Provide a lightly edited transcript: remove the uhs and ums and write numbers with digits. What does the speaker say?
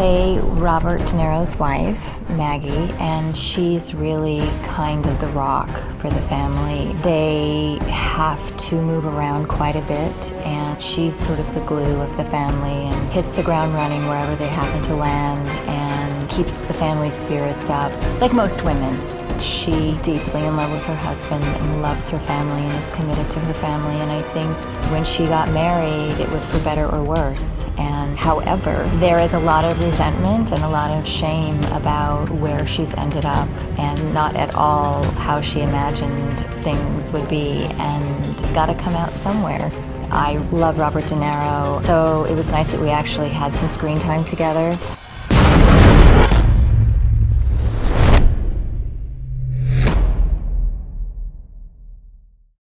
play Robert De Niro's wife, Maggie, and she's really kind of the rock for the family. They have to move around quite a bit, and she's sort of the glue of the family and hits the ground running wherever they happen to land and keeps the family spirits up, like most women. She's deeply in love with her husband and loves her family and is committed to her family, and I think when she got married, it was for better or worse. And however, there is a lot of resentment and a lot of shame about where she's ended up and not at all how she imagined things would be, and it's got to come out somewhere. I love Robert De Niro, so it was nice that we actually had some screen time together.